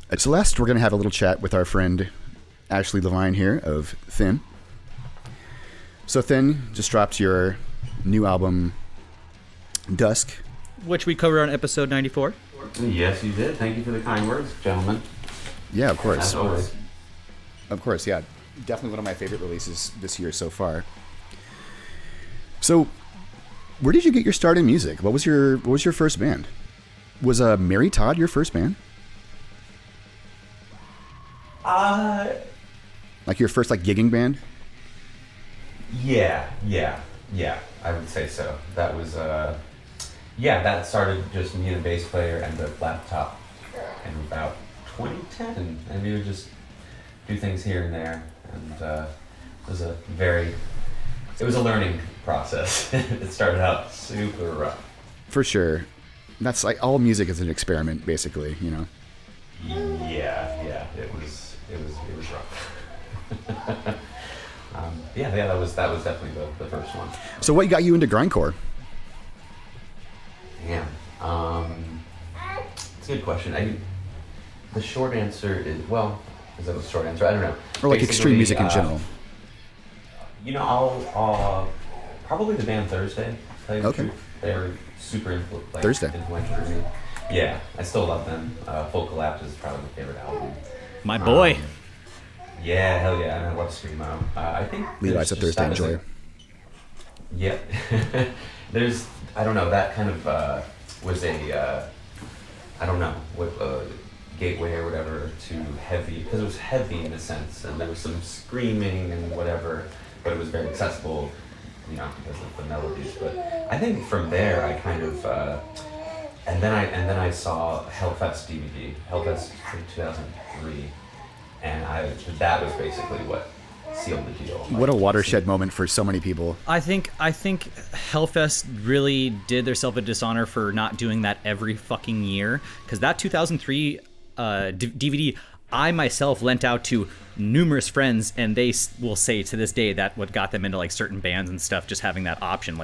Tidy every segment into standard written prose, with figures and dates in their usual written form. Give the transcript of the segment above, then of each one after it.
At Celeste, we're going to have a little chat with our friend Ashley Levine here of Thin. So Thin just dropped your new album, Dusk. Which we covered on episode 94. Yes, you did. Thank you for the kind words, gentlemen. Yeah, of course. As always. Of course, yeah. Definitely one of my favorite releases this year so far. So, where did you get your start in music? What was your first band? Was Mary Todd your first band? Like your first gigging band? Yeah. I would say so. That was that started just me and a bass player and the laptop in about 2010, and we would just do things here and there, and it was a learning process. It started out super rough. For sure. That's like all music is an experiment, basically, you know. Yeah, it was rough. That was definitely the first one. So what got you into grindcore? Damn. It's a good question. The short answer is, is that a short answer? I don't know. Or like extreme music in general. I'll probably the band Thursday. Tell you the Okay. truth. They're super Thursday. influential for me. Yeah, I still love them. Full Collapse is probably my favorite album. My boy. Yeah, hell yeah. And I love Screamo. I think Levi's a Thursday enjoyer. Yep. I don't know, that kind of was a gateway or whatever to heavy, because it was heavy in a sense, and there was some screaming and whatever, but it was very accessible, because of the melodies. But I think from there I kind of, and then I saw Hellfest DVD, Hellfest 2003, and that was basically what sealed the deal. What a watershed moment for so many people. I think Hellfest really did themselves a dishonor for not doing that every fucking year, because that 2003 DVD I myself lent out to numerous friends, and they will say to this day that what got them into certain bands and stuff, just having that option.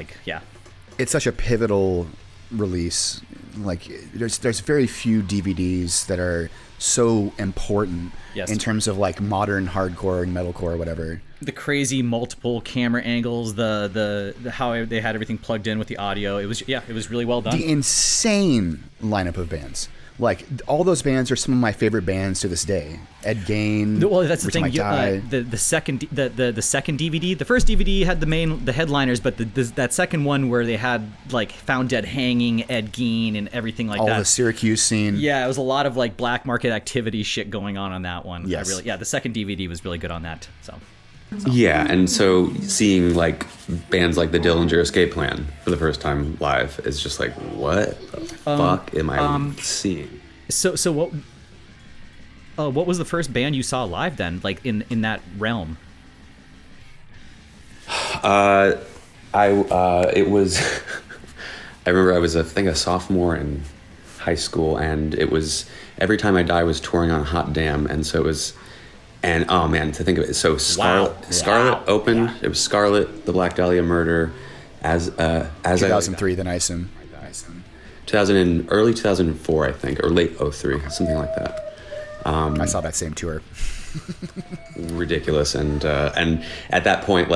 It's such a pivotal release. There's very few DVDs that are so important in terms of modern hardcore and metalcore or whatever. The crazy multiple camera angles, the how they had everything plugged in with the audio. It was really well done. The insane lineup of bands. All those bands are some of my favorite bands to this day. Ed Gain. Well, that's the Every thing. Time I Die. The second DVD. The first DVD had the headliners, but that second one where they had Found Dead Hanging, Ed Gein, and everything like all that. The Syracuse scene. Yeah, it was a lot of black market activity shit going on that one. Yes. The second DVD was really good on that. So. Yeah, and so seeing bands like the Dillinger Escape Plan for the first time live is just what the fuck am I seeing? So what was the first band you saw live then, in that realm? It was I remember I was a sophomore in high school, and it was Every Time I Die was touring on Hot Damn, and so it was. And oh man, to think of it, so Scarlet opened. Yeah. It was Scarlet, the Black Dahlia Murder, as 2003, the Nicem. 2000 early 2004, I think, or late 03, something like that. I saw that same tour. Ridiculous, and at that point,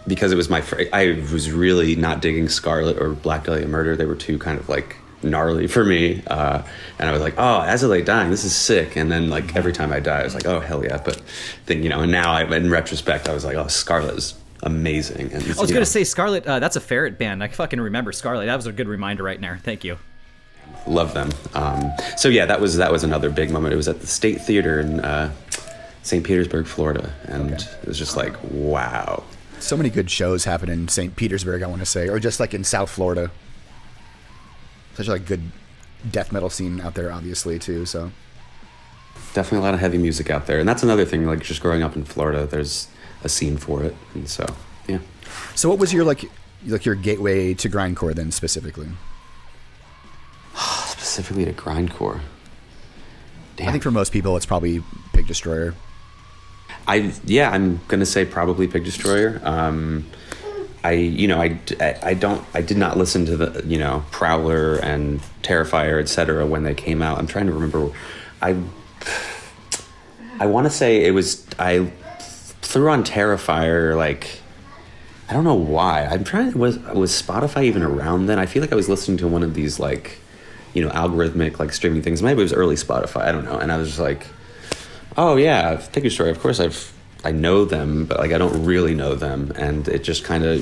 because it was I was really not digging Scarlet or Black Dahlia Murder. They were too kind of gnarly for me, and I was oh, As I Lay Dying, this is sick. And then Every Time I Die, I was oh, hell yeah. But then and now in retrospect I was oh, Scarlet is amazing. And I was gonna say Scarlet, that's a Ferret band. I fucking remember Scarlet. That was a good reminder right there. Thank you. Love them. So yeah, that was another big moment. It was at the State Theater in St. Petersburg, Florida, and it was just wow. So many good shows happen in St. Petersburg, I want to say, or just in South Florida. Such a good death metal scene out there, obviously, too. So definitely a lot of heavy music out there, and that's another thing. Just growing up in Florida, there's a scene for it, and so yeah. So what was your your gateway to grindcore then specifically? Specifically to grindcore. Damn. I think for most people, it's probably Pig Destroyer. I'm gonna say probably Pig Destroyer. I did not listen to the, Prowler and Terrifier, etc. when they came out. I'm trying to remember. I want to say I threw on Terrifier, like, I don't know why. I'm trying, was Spotify even around then? I feel like I was listening to one of these, like, algorithmic, like, streaming things. Maybe it was early Spotify, I don't know. And I was just like, oh yeah, Figure Story, of course I know them, but like I don't really know them, and it just kind of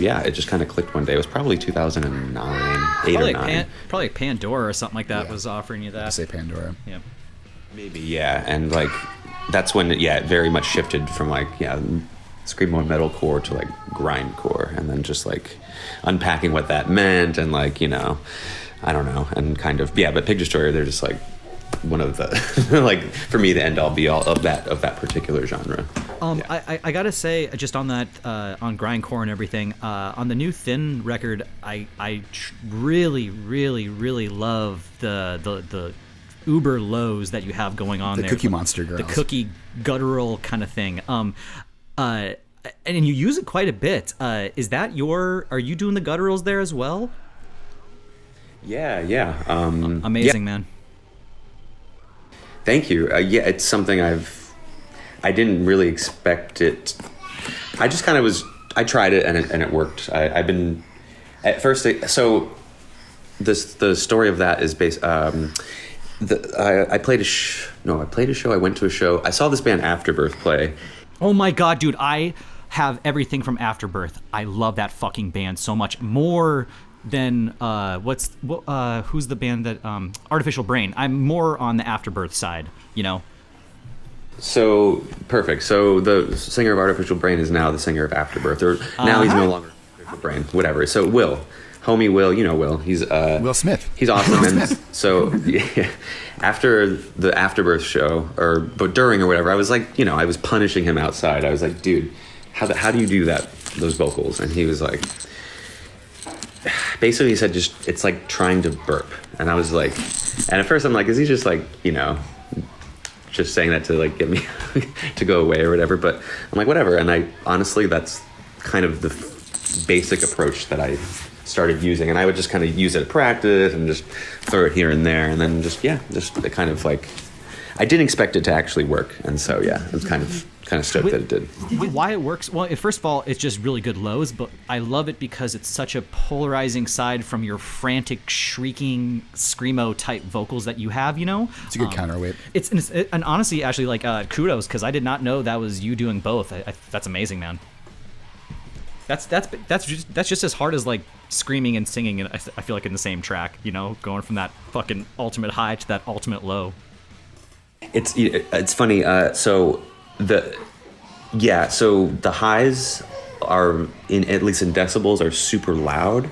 clicked one day. It was probably 2009, 8 or 9. Probably Pandora or something like that was offering you that. I say Pandora. Yeah. Maybe, yeah, and like that's when it very much shifted from like screamo metalcore to like grindcore, and then just like unpacking what that meant, and like I don't know, and kind of but Picture Story, they're just like one of the like for me the end all be all of that particular genre. I gotta say, just on that on grindcore and everything, on the new Thin record, I really love the uber lows that you have going on the there. Cookie Monster girls. The cookie guttural kind of thing. And you use it quite a bit. Are you doing the gutturals there as well? Yeah. Amazing, man. Thank you. It's something I didn't really expect it. I just kind of I tried it and it worked. I've been at first. So the story of that is based. I played a show. I went to a show. I saw this band Afterbirth play. Oh my god, dude! I have everything from Afterbirth. I love that fucking band so much more than who's the band that Artificial Brain. I'm more on the Afterbirth side, So perfect. So the singer of Artificial Brain is now the singer of Afterbirth. Now he's no longer Artificial Brain. Whatever. So homie Will, Will. He's Will Smith. He's awesome. And so after the Afterbirth show, but during or whatever, I was like, I was punishing him outside. I was like, dude, how do you do those vocals? And he was like, basically he said, it's like trying to burp. And I was like, and at first I'm like, is he just like, just saying that to like get me to go away or whatever? But I'm like, whatever. And honestly, that's kind of the basic approach that I started using. And I would just kind of use it at practice and just throw it here and there. And then just it kind of like, I didn't expect it to actually work. And so, I was kind of stoked that it did. Why it works? Well, first of all, it's just really good lows, but I love it because it's such a polarizing side from your frantic, shrieking, screamo type vocals that you have. It's a good counterweight. And honestly, actually, like kudos, because I did not know that was you doing both. That's amazing, man. That's just as hard as like screaming and singing. And I feel like in the same track, going from that fucking ultimate high to that ultimate low. It's funny. So the highs are at least in decibels are super loud,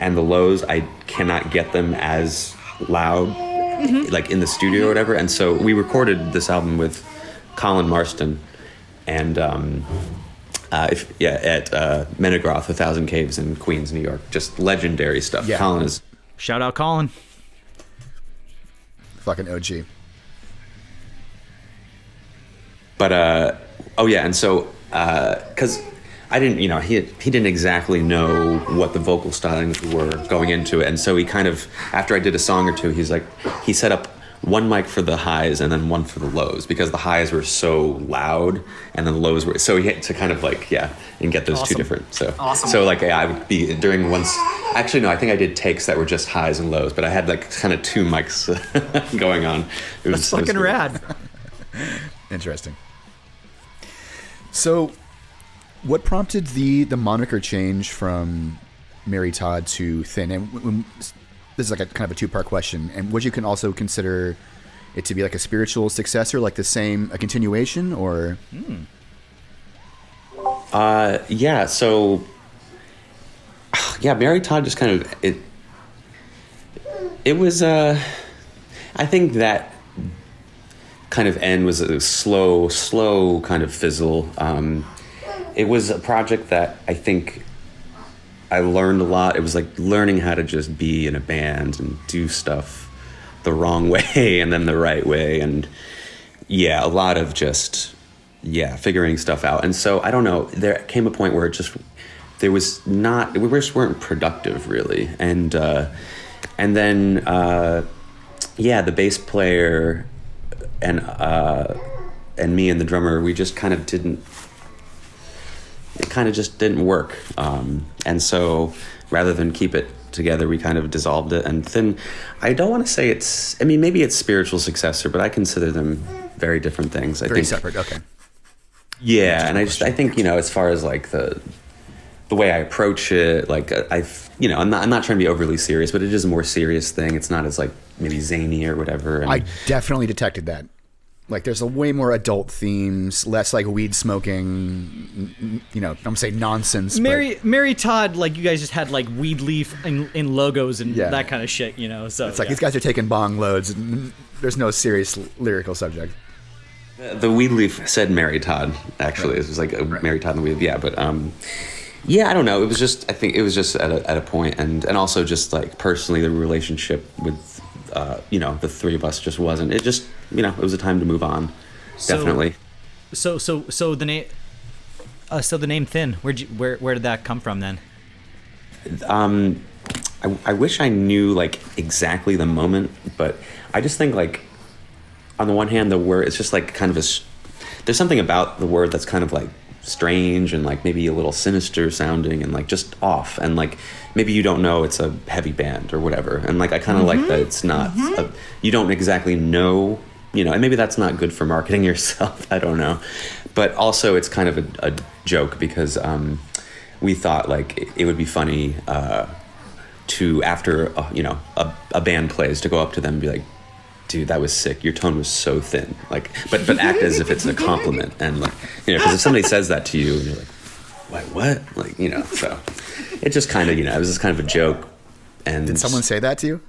and the lows I cannot get them as loud, like in the studio or whatever. And so we recorded this album with Colin Marston, and at Menegroth, 1,000 Caves in Queens, New York. Just legendary stuff. Yeah. Colin is shout out Colin. Fucking OG. But and so because I didn't, he didn't exactly know what the vocal stylings were going into it, and so he kind of, after I did a song or two, he set up one mic for the highs and then one for the lows, because the highs were so loud and then the lows were, so he had to kind of like and get those two different. So awesome. So like I would be during once. Actually, no, I think I did takes that were just highs and lows, but I had like kind of two mics going on. That's fucking rad. Interesting. So, what prompted the moniker change from Mary Todd to Thin? And this is like a kind of a two-part question. And would you can also consider it to be like a spiritual successor, like a continuation, or? So, Mary Todd just kind of it was. I think that kind of end was a slow kind of fizzle. It was a project that I think I learned a lot. It was like learning how to just be in a band and do stuff the wrong way and then the right way, and a lot of just figuring stuff out. And so I don't know, there came a point where it just there was not, we just weren't productive really. And then the bass player and me and the drummer, we just kind of didn't, it kind of just didn't work. And so rather than keep it together, we kind of dissolved it. And then I don't want to say it's, I mean, maybe it's spiritual successor, but I consider them very different things. Very separate. Okay. Yeah. And I think, you know, as far as like the way I approach it, like you know, I'm not trying to be overly serious, but it is a more serious thing. It's not as like maybe zany or whatever. And I definitely detected that. Like, there's a way more adult themes, less like weed smoking, you know, I'm gonna say nonsense. Mary Todd, like, you guys just had like weed leaf in logos and that kind of shit, you know. So it's like these guys are taking bong loads and there's no serious lyrical subject. The weed leaf said Mary Todd, actually. It was like Mary Todd and the weed. Yeah, but yeah, I don't know. It was just, I think it was just at a point, and also just like personally, the relationship with you know, the three of us just wasn't. It just, you know, it was a time to move on. Definitely. So the name, the name Thin. Where did that come from then? I wish I knew like exactly the moment, but I just think like on the one hand, the word, it's just like kind of there's something about the word that's kind of like strange and like maybe a little sinister sounding and like just off, and like maybe you don't know it's a heavy band or whatever, and like I kind of like that it's not you don't exactly know, you know, and maybe that's not good for marketing yourself. I don't know, but also it's kind of a joke because we thought like it would be funny to, after you know, a band plays, to go up to them and be like, dude, that was sick. Your tone was so thin. Like, but act as if it's a compliment. And like, you know, because if somebody says that to you and you're like, wait, what? Like, you know, so it just kind of, you know, it was just kind of a joke. And did someone say that to you?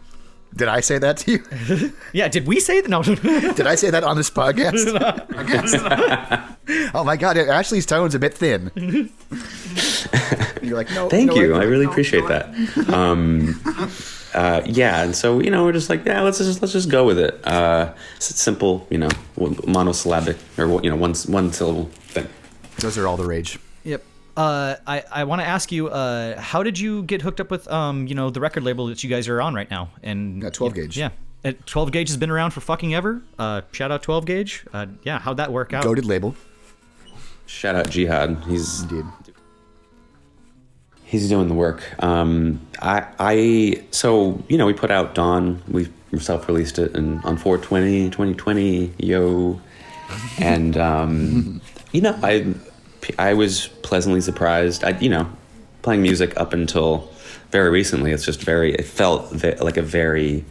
Did I say that to you? Yeah. Did we say that? No. Did I say that on this podcast? Oh my God, Ashley's tone's a bit thin. You're like, no. Thank you. I really appreciate that. Yeah, and so, you know, we're just like, yeah, let's just go with it. It's simple, you know, monosyllabic, or, you know, one syllable thing. Those are all the rage. Yep. I want to ask you, how did you get hooked up with, you know, the record label that you guys are on right now? And 12 Gauge. Yeah. 12 Gauge has been around for fucking ever. Shout out 12 Gauge. Yeah, how'd that work out? Goated label. Shout out Jihad. Indeed. He's doing the work. So, you know, we put out Dawn. We self-released it on 4/20, 2020, yo. And, you know, I was pleasantly surprised. You know, playing music up until very recently, it felt like a very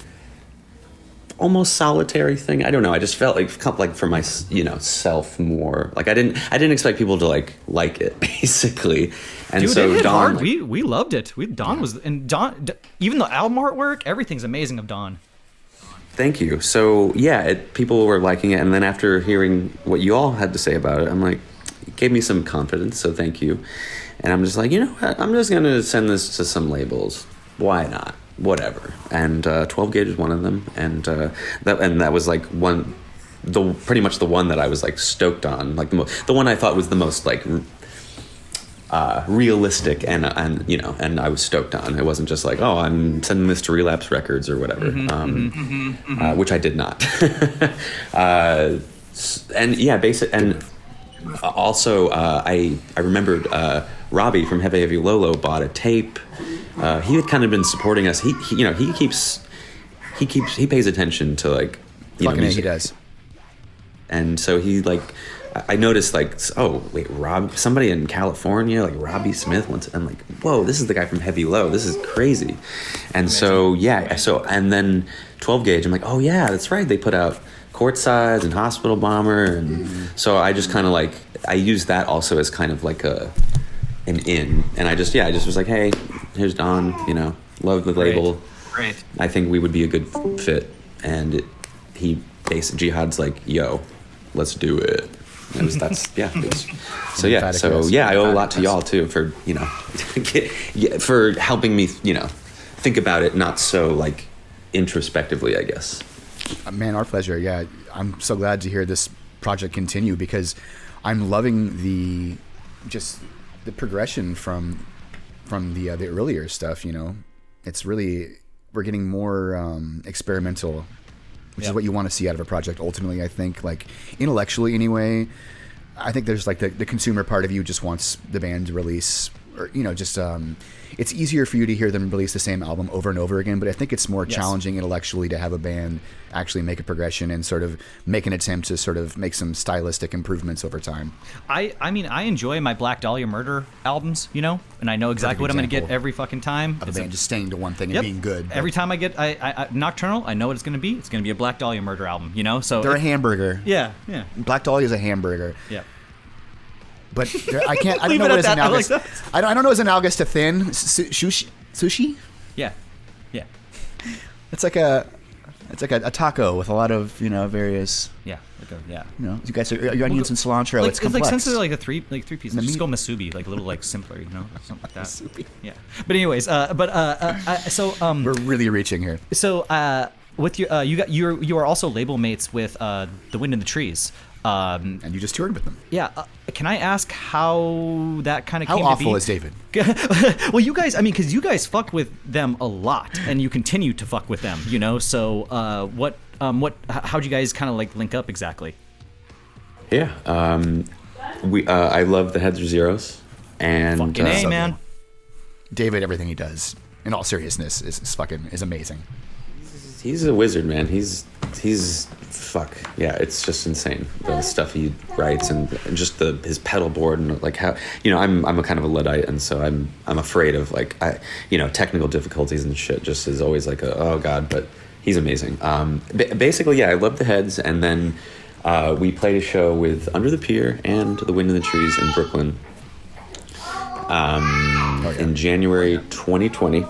almost solitary thing. I don't know. I just felt like for my, you know, self more. Like I didn't expect people to like it, basically. And dude, so it hit Dawn, hard. We loved it. Dawn was, and Dawn, even the album artwork, everything's amazing of Dawn. Thank you. So yeah, people were liking it, and then after hearing what you all had to say about it, I'm like, it gave me some confidence. So thank you. And I'm just like, you know what? I'm just gonna send this to some labels. Why not? Whatever. And 12 Gauge is one of them, and that was like pretty much the one that I was like stoked on, like the one I thought was the most like realistic, and you know, and I was stoked on. It wasn't just like, oh, I'm sending this to Relapse Records or whatever, which I did not. And yeah, and also I remembered Robbie from Heavy Heavy Lolo bought a tape. He had kind of been supporting us. He you know, he pays attention to, like, you fucking know, music. He does. And so he, like, I noticed, like, oh wait, somebody in California, like Robbie Smith wants. I'm like, whoa, this is the guy from Heavy Low. This is crazy. And amazing. So yeah, and then 12 Gauge. I'm like, oh yeah, that's right. They put out Courtside and Hospital Bomber, and so I just kind of like, I used that also as kind of like an in, and I just was like, hey, here's Don, you know, love the label. Great. I think we would be a good fit, and Jihad's like, yo, let's do it. And I owe a lot to y'all too for, you know, for helping me, you know, think about it not so like introspectively, I guess. Man, our pleasure. Yeah, I'm so glad to hear this project continue, because I'm loving the progression from from the earlier stuff. It's really, we're getting more experimental, which is what you want to see out of a project. Ultimately, I think, like intellectually anyway, I think there's like the consumer part of you just wants the band to release, or just it's easier for you to hear them release the same album over and over again. But I think it's more challenging intellectually to have a band actually make a progression and sort of make an attempt to sort of make some stylistic improvements over time. I mean, I enjoy my Black Dahlia Murder albums, and I know exactly what I'm going to get every fucking time. Of a band just staying to one thing and being good. Every time I get Nocturnal, I know what it's going to be. It's going to be a Black Dahlia Murder album, So they're a hamburger. Yeah. Black Dahlia is a hamburger. Yeah. But I can't. I don't know what is analogous. I don't know what's analogous to thin sushi. Yeah. It's like a taco with a lot of various. Yeah. You guys are your onions and cilantro. It's complex. Like since they're like three pieces, just go masubi, like a little like simpler, something like that. Masubi. Yeah. But anyways, so we're really reaching here. So with you are also label mates with The Wind in the Trees. And you just toured with them. Yeah. Can I ask how that kind of came to be? How awful is David? Well, you guys, because you guys fuck with them a lot, and you continue to fuck with them, So, how'd you guys kind of like link up exactly? Yeah. I love the Heads or Zeros, and fucking A, man. David, everything he does, in all seriousness, is amazing. He's a wizard, man. He's fuck yeah. It's just insane the stuff he writes and just his pedal board and like how I'm a kind of a Luddite, and so I'm afraid of like technical difficulties and shit. Just is always like oh god, but he's amazing. Basically, yeah, I love the Heads, and then we played a show with Under the Pier and The Wind in the Trees in Brooklyn in January 2020.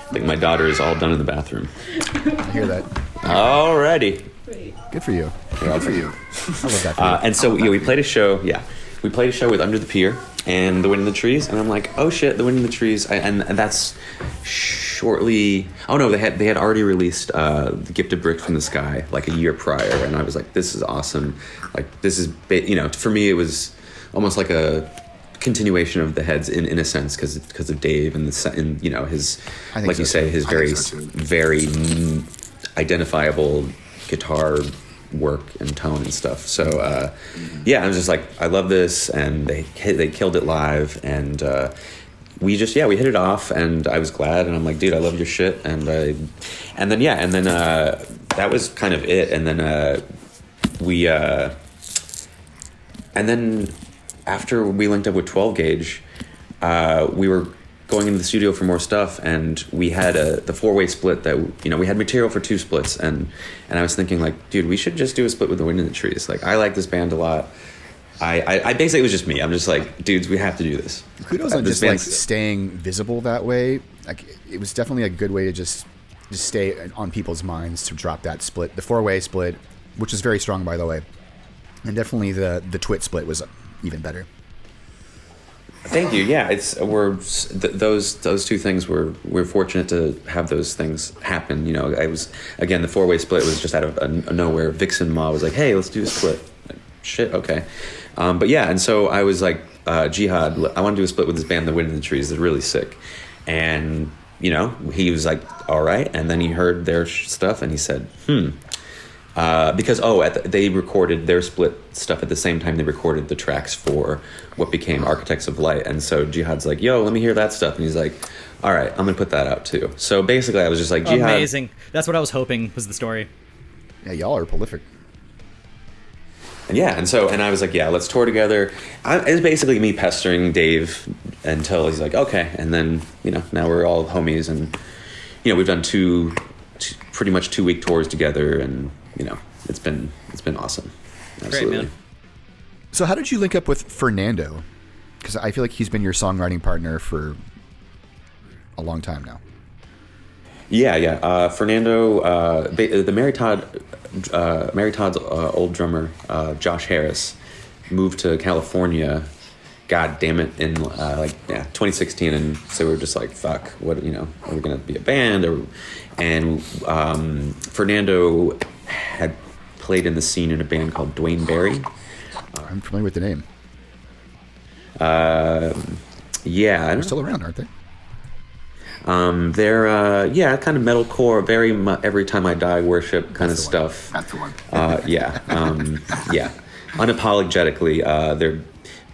I think my daughter is all done in the bathroom. I hear that. Alrighty. Good for you. Good for you. I love that for you. And so we played a show. Yeah, we played a show with Under the Pier and The Wind in the Trees, and I'm like, oh shit, The Wind in the Trees, and that's shortly. Oh no, they had already released The Gift of Bricks from the Sky like a year prior, and I was like, this is awesome. Like this is for me it was almost like a continuation of the Heads in a sense because of Dave and his like you say his very identifiable guitar work and tone and stuff. So I was just like, I love this, and they killed it live, and we hit it off, and I was glad, and I'm like, dude, I love your shit, and then that was kind of it, and then after we linked up with 12 Gauge, we were going into the studio for more stuff, and we had the 4-way split that we had material for 2 splits, and I was thinking like, dude, we should just do a split with The Wind in the Trees. Like, I like this band a lot. I basically, it was just me. I'm just like, dudes, we have to do this. Kudos on just like staying visible that way. Like, it was definitely a good way to just stay on people's minds to drop that split, the 4-way split, which is very strong, by the way, and definitely the Twit split was even better. Thank you. Yeah, those two things we're fortunate to have those things happen. I was again the 4-way split was just out of nowhere. Vixen Ma was like, "Hey, let's do a split." Like, shit, okay. But yeah, and so I was like, Jihad, I want to do a split with this band, The Wind in the Trees. They're really sick, and he was like, all right. And then he heard their stuff and he said, because they recorded their split stuff at the same time they recorded the tracks for what became Architects of Light, and so Jihad's like, yo, let me hear that stuff, and he's like, all right, I'm gonna put that out too. So basically I was just like, Jihad, amazing. That's what I was hoping was the story. Yeah, y'all are prolific. And I was like, yeah, let's tour together. It was basically me pestering Dave until he's like, okay, and then now we're all homies, and we've done pretty much 2-week tours together, and it's been awesome. Absolutely. Great, man. So how did you link up with Fernando? Because I feel like he's been your songwriting partner for a long time now. Yeah. Fernando, the Mary Todd's old drummer, Josh Harris, moved to California. God damn it! In 2016, and so we were just like, "Fuck, what? Are we gonna be a band?" And Fernando had played in the scene in a band called Dwayne Barry. I'm familiar with the name. Yeah, They're still around, aren't they? They're kind of metalcore, very Every Time I Die worship kind of stuff. That's the one. Yeah. Unapologetically, they're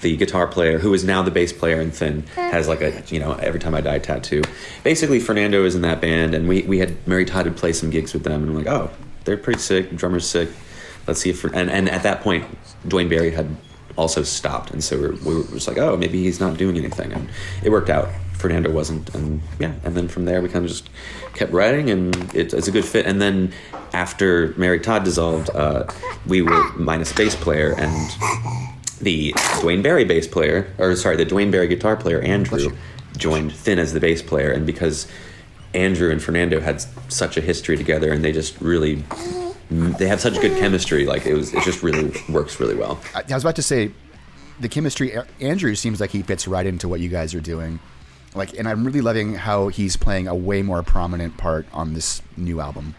the guitar player, who is now the bass player in Thin, has like a Every Time I Die tattoo. Basically, Fernando is in that band, and we had Mary Todd had play some gigs with them, and I'm like, oh, they're pretty sick. The drummer's sick. Let's see if and at that point, Dwayne Barry had also stopped, and so we were just like, oh, maybe he's not doing anything, and it worked out. Fernando wasn't, and then from there we kind of just kept writing, and it's a good fit. And then after Mary Todd dissolved, we were minus bass player, and the Dwayne Barry guitar player Andrew joined Thin as the bass player, and because Andrew and Fernando had such a history together, and they just really they have such good chemistry, like it just really works really well. I was about to say, the chemistry, Andrew seems like he fits right into what you guys are doing. Like, and I'm really loving how he's playing a way more prominent part on this new album.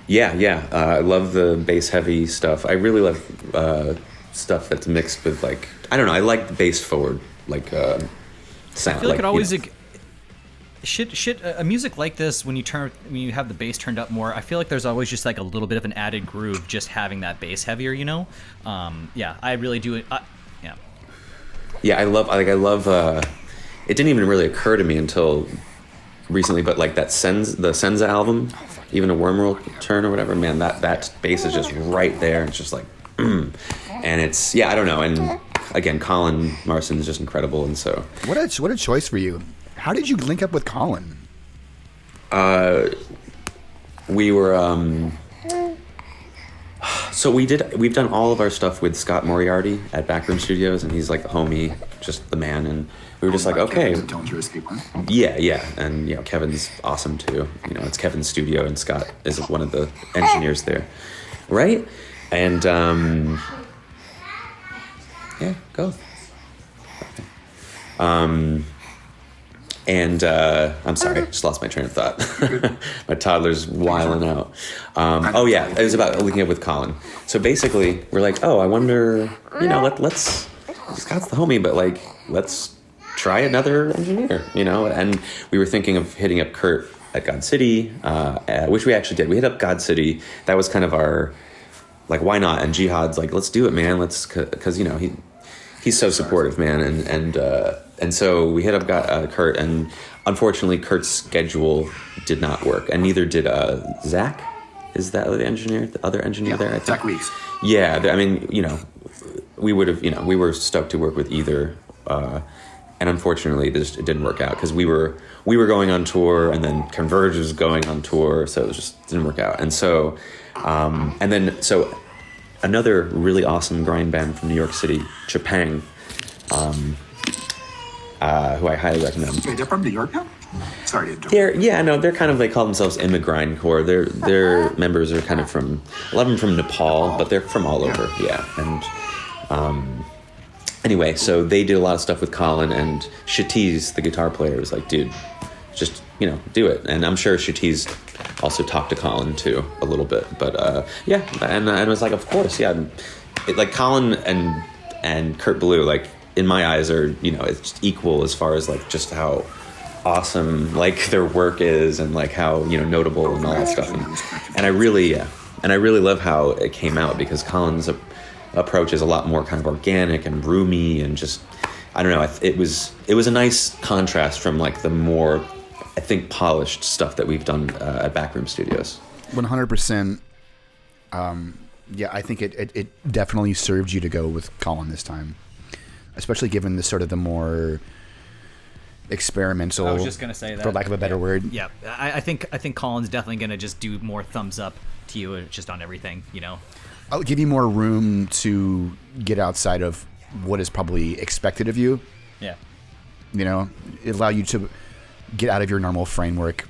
Yeah. I love the bass heavy stuff. I really love stuff that's mixed with, like, I don't know, I like the bass forward, like, sound. I feel like it always... a music like this, when you have the bass turned up more, I feel like there's always just like a little bit of an added groove just having that bass heavier, I really do it. I love it didn't even really occur to me until recently, but like the Senza album, even A Wormhole Turn or whatever, man, that bass is just right there. It's just like and it's I don't know, and again, Colin Marson is just incredible, and so what a choice for you. How did you link up with Colin? We were so we've done all of our stuff with Scott Moriarty at Backroom Studios, and he's like the homie, just the man, and we were just like, okay. Yeah, and Kevin's awesome too. It's Kevin's studio, and Scott is one of the engineers there, right? And go. And I'm sorry, just lost my train of thought. My toddler's wiling out. It was about linking up with Colin. So basically, we're like, I wonder, let's. Scott's the homie, but like, let's try another engineer, And we were thinking of hitting up Kurt at God City, which we actually did. We hit up God City. That was kind of our, like, why not? And Jihad's like, let's do it, man. Because he's so supportive, man, and so we hit up Kurt, and unfortunately Kurt's schedule did not work, and neither did Zach. Is that the engineer, the other engineer there? I think. Zach Weeks. Yeah, I mean, we would have, we were stoked to work with either, and unfortunately it didn't work out because we were going on tour, and then Converge was going on tour, so it just didn't work out, and so another really awesome grind band from New York City, Chapang, who I highly recommend. Wait, they're from New York now? Sorry to interrupt. They're kind of, they call themselves Immigrindcore. Their members are kind of from, a lot of them from Nepal, but they're from all over, and anyway, so they did a lot of stuff with Colin, and Shatiz, the guitar player, was like, dude, just, do it. And I'm sure Shatiz also talked to Colin too a little bit, but and I was like, of course, like Colin and Kurt Ballou, like, in my eyes are, it's equal as far as like just how awesome like their work is, and like how notable and all that stuff, and I really love how it came out, because Colin's approach is a lot more kind of organic and roomy, and just, I don't know, it was a nice contrast from like the more, I think, polished stuff that we've done at Backroom Studios. 100%. I think it definitely served you to go with Colin this time, especially given the sort of the more experimental. I was just gonna say that, for lack of a better word. Yeah, I think Colin's definitely gonna just do more thumbs up to you, just on everything. I'll give you more room to get outside of what is probably expected of you. Yeah. It allow you to get out of your normal framework.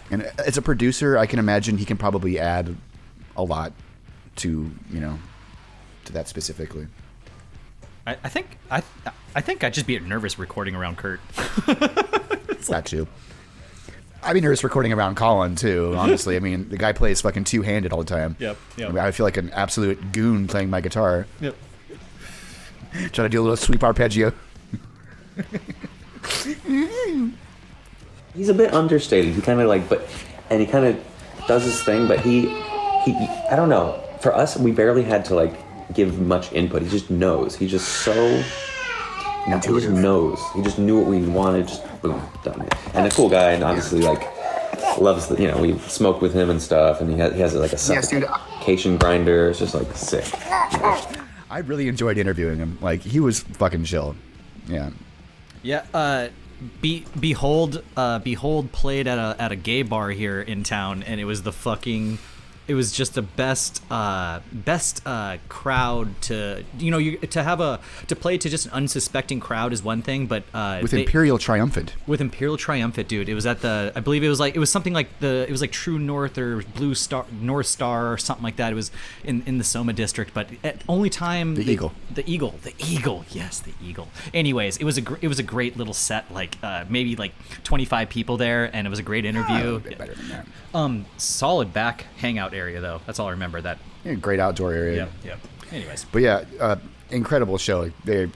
And as a producer, I can imagine he can probably add a lot to that specifically. I think I'd just be nervous recording around Kurt. That too. I'd be nervous recording around Colin too, honestly. I mean, the guy plays fucking two-handed all the time. Yep. I mean, I feel like an absolute goon playing my guitar. Yep. Try to do a little sweep arpeggio. He's a bit understated. He kind of like, and he kind of does his thing, but he, I don't know. For us, we barely had to like give much input. He just knows. He's just so intuitive. He just knows. He just knew what we wanted. Just boom, done it. And a cool guy, and obviously like loves the, we smoked with him and stuff, and he has like a suffocation grinder. It's just like sick. I really enjoyed interviewing him. Like he was fucking chill. Yeah. Yeah. Behold played at a gay bar here in town, and it was it was just the best crowd to to play to just an unsuspecting crowd is one thing, but with Imperial Triumphant, dude, it was at I believe it was something like it was like True North or North Star or something like that. It was in the Soma district, but at only time the Eagle, yes, the Eagle. Anyways, it was a great little set, like maybe like 25 people there, and it was a great interview. A bit better than that. Solid back hangout area though. That's all I remember. That great outdoor area. Yeah. Anyways, but yeah, incredible show. They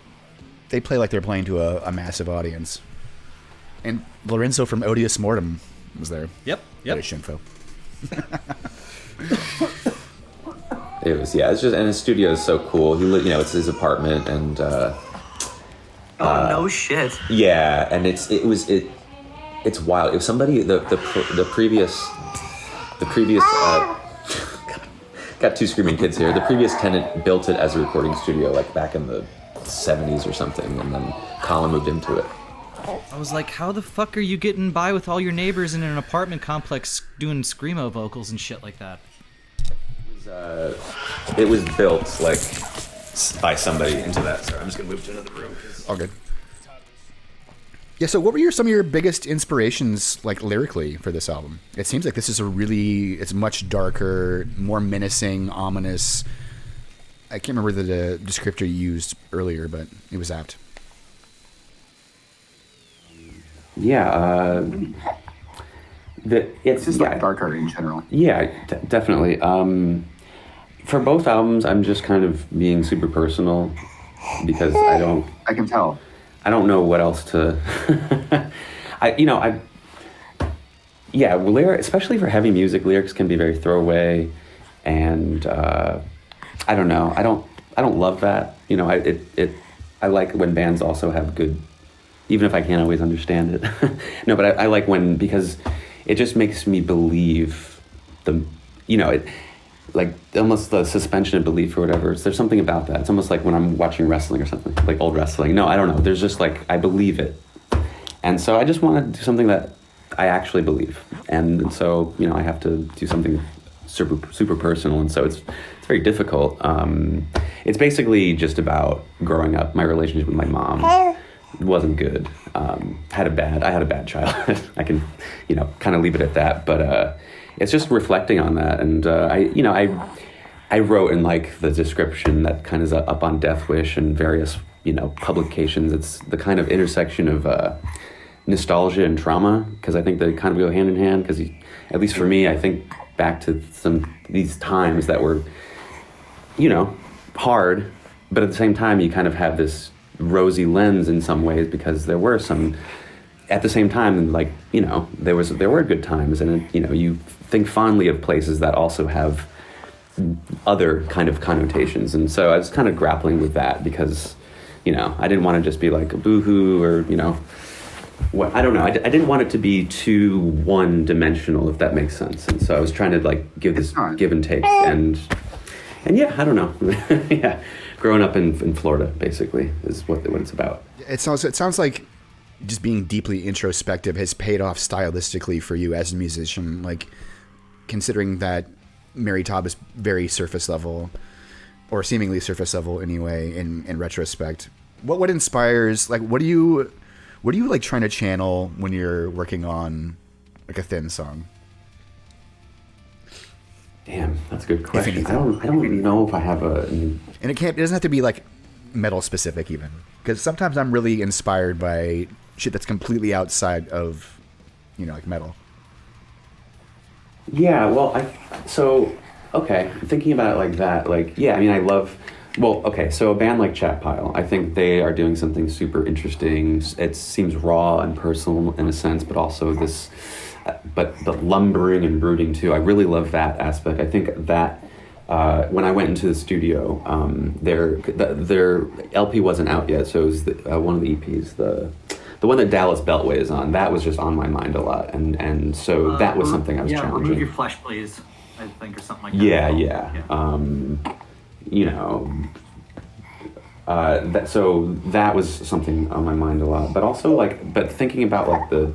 play like they're playing to a massive audience. And Lorenzo from Odious Mortem was there. Yep. British info. It was it's just, and his studio is so cool. It's his apartment, and no shit. Yeah, and it's wild. If somebody the previous got two screaming kids here. The previous tenant built it as a recording studio, like back in the 70s or something, and then Colin moved into it. I was like, how the fuck are you getting by with all your neighbors in an apartment complex doing screamo vocals and shit like that? It was built like by somebody into that. Sorry, I'm just gonna move to another room. All good. Yeah, so what were some of your biggest inspirations, like, lyrically for this album? It seems like this is it's much darker, more menacing, ominous. I can't remember the descriptor you used earlier, but it was apt. Yeah, it's just like darker in general. Yeah, definitely. For both albums, I'm just kind of being super personal because I can tell. I don't know what else to. Especially for heavy music, lyrics can be very throwaway, and I don't know. I don't love that. I like when bands also have good, even if I can't always understand it. No, but I like because it just makes me believe like almost the suspension of belief or whatever. There's something about that. It's almost like when I'm watching wrestling or something, like old wrestling. No, I don't know. There's just like, I believe it. And so I just want to do something that I actually believe. And so, I have to do something super, super personal. And so it's very difficult. It's basically just about growing up. My relationship with my mom wasn't good. I had a bad childhood. I can, kind of leave it at that. But, it's just reflecting on that, and I wrote in like the description that kind of is up on Death Wish and various publications. It's the kind of intersection of nostalgia and trauma, because I think they kind of go hand in hand. Because at least for me, I think back to these times that were hard, but at the same time you kind of have this rosy lens in some ways, because there were some. At the same time, like, there were good times, and you think fondly of places that also have other kind of connotations. And so I was kind of grappling with that because, I didn't want to just be like a boohoo or, what, I don't know. I didn't want it to be too one-dimensional, if that makes sense. And so I was trying to like give this give and take, and yeah, I don't know. Yeah, growing up in Florida basically is what it's about. It sounds like just being deeply introspective has paid off stylistically for you as a musician, like considering that Mary Todd is very surface level, or seemingly surface level anyway, in retrospect. What inspires, like, what are you like trying to channel when you're working on like a Thin song? Damn, that's a good question. I don't know if I have and it doesn't have to be like metal specific even, because sometimes I'm really inspired by shit that's completely outside of, like metal. Yeah, well, thinking about it like that, like, yeah, I mean, I love Well, okay, so a band like Chat Pile, I think they are doing something super interesting. It seems raw and personal in a sense, but also this, but the lumbering and brooding too. I really love that aspect. I think that when I went into the studio, their LP wasn't out yet, so it was one of the EPs, the one that Dallas Beltway is on. That was just on my mind a lot, and so that was something I was challenging. Remove Your Flesh, Please, I think, or something like that. Yeah. You know, that was something on my mind a lot. But also but thinking about like the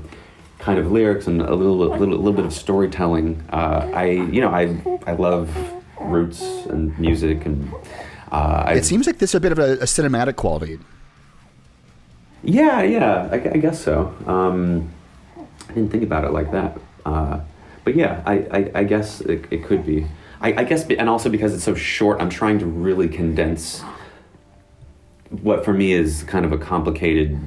kind of lyrics and a little bit of storytelling. I love roots and music, and it seems like there's a bit of a cinematic quality. Yeah, I guess so. I didn't think about it like that. But yeah, I guess it could be. I guess, and also because it's so short, I'm trying to really condense what for me is kind of a complicated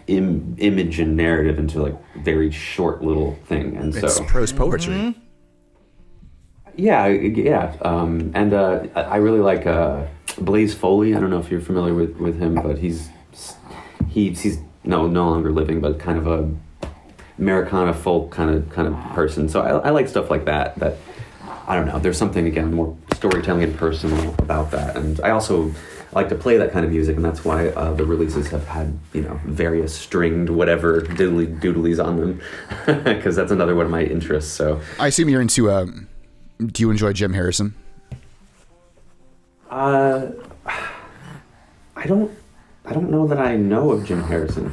image and narrative into like very short little thing, and it's prose poetry. Mm-hmm. Yeah. And I really like Blaze Foley. I don't know if you're familiar with him, but he's no longer living, but kind of a Americana folk kind of person. So I like stuff like that. That I don't know. There's something again more storytelling and personal about that, and I also like to play that kind of music, and that's why the releases have had various stringed whatever doodlies on them, because that's another one of my interests. So I assume you're into. Do you enjoy Jim Harrison? I don't know that I know of Jim Harrison.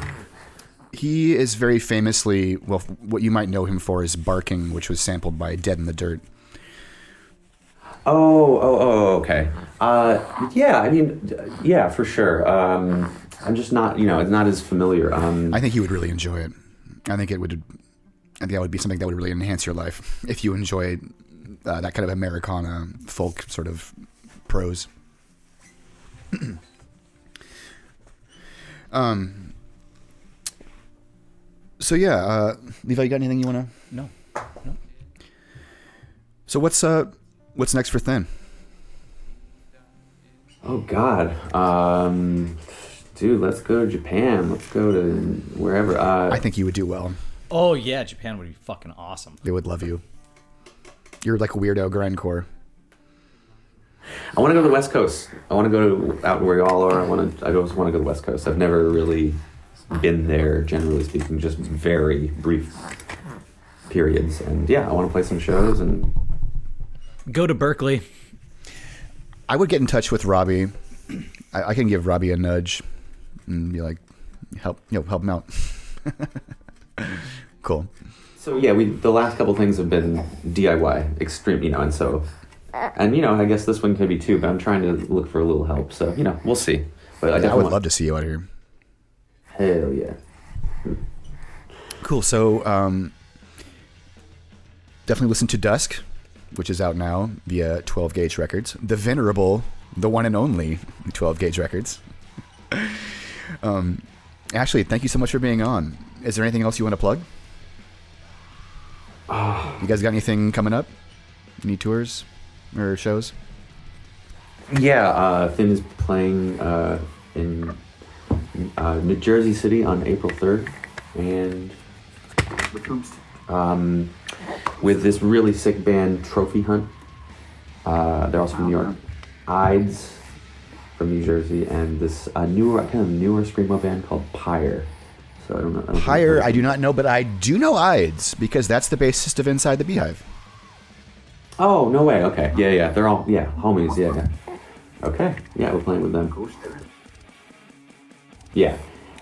He is very famously, what you might know him for is Barking, which was sampled by Dead in the Dirt. Oh, okay. Yeah, I mean, yeah, for sure. I'm just not, it's not as familiar. I think you would really enjoy it. I think that would be something that would really enhance your life if you enjoy that kind of Americana folk sort of prose. So yeah, Levi, you got anything you want to? No. So what's next for Thin? Oh God, dude, let's go to Japan. Let's go to wherever. I think you would do well. Oh yeah, Japan would be fucking awesome. They would love you. You're like a weirdo grindcore. I want to go to the West Coast. I want to go to out where y'all are. I just want to go to the West Coast. I've never really been there, generally speaking, just very brief periods. And yeah, I want to play some shows and go to Berkeley. I would get in touch with Robbie. I can give Robbie a nudge and be like, help him out. Cool. So yeah, the last couple things have been DIY, extreme, and so, and I guess this one could be too, but I'm trying to look for a little help. So we'll see. But I would love to see you out here. Hell yeah. Cool. So definitely listen to Dusk, which is out now via 12 Gauge Records. The venerable, the one and only 12 Gauge Records. Ashley, thank you so much for being on. Is there anything else you want to plug? You guys got anything coming up? Any tours or shows? Yeah, Finn is playing in New Jersey City on April 3rd, and with this really sick band, Trophy Hunt. They're also from New York. Ides from New Jersey, and this newer screamo band called Pyre. So I don't know. Pyre, I do not know, but I do know Ides because that's the bassist of Inside the Beehive. Oh, no way. Okay. Yeah. They're all, homies. Yeah. Okay. Yeah, we're playing with them. Yeah.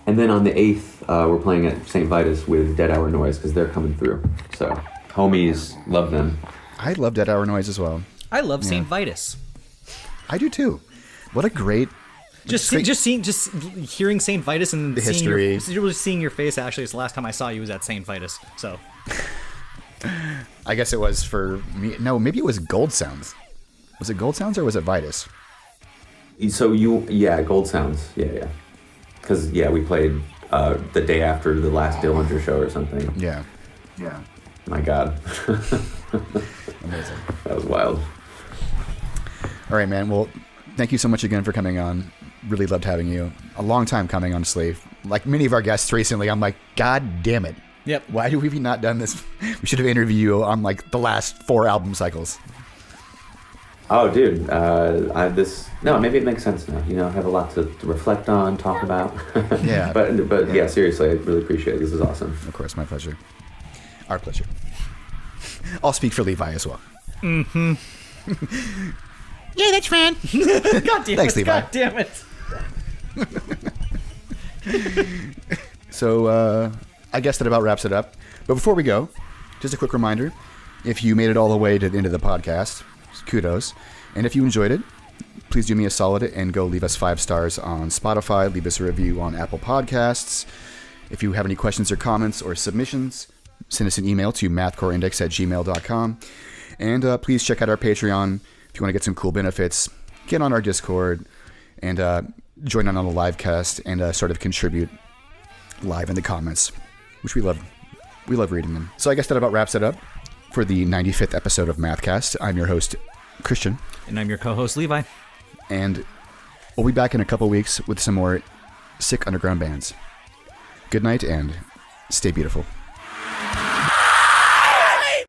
And then on the 8th, we're playing at St. Vitus with Dead Hour Noise because they're coming through. So, homies, love them. I love Dead Hour Noise as well. I love St. Vitus. I do too. What a great... Just hearing St. Vitus and the history. Seeing your face, actually, it's the last time I saw you was at St. Vitus, so... I guess it was for me. No, maybe it was Gold Sounds. Was it Gold Sounds or was it Vitus? So Gold Sounds. Yeah. Because, we played the day after the last Dillinger show or something. Yeah. My God. Amazing. That was wild. All right, man. Well, thank you so much again for coming on. Really loved having you. A long time coming, honestly. Like many of our guests recently, I'm like, God damn it. Yep. Why do we not done this? We should have interviewed you on like the last 4 album cycles. Oh, dude, maybe it makes sense now. You know, I have a lot to reflect on, talk about. Yeah. but yeah, seriously, I really appreciate it. This is awesome. Of course, my pleasure. Our pleasure. I'll speak for Levi as well. Mm-hmm. Yeah, that's fine. God damn Thanks, it. Levi. God damn it. So, I guess that about wraps it up. But before we go, just a quick reminder. If you made it all the way to the end of the podcast, kudos. And if you enjoyed it, please do me a solid and go leave us 5 stars on Spotify. Leave us a review on Apple Podcasts. If you have any questions or comments or submissions, send us an email to mathcoreindex@gmail.com. And please check out our Patreon if you want to get some cool benefits. Get on our Discord and join on the live cast and sort of contribute live in the comments, which we love. We love reading them. So I guess that about wraps it up for the 95th episode of Mathcast. I'm your host, Christian. And I'm your co-host, Levi. And we'll be back in a couple weeks with some more sick underground bands. Good night and stay beautiful.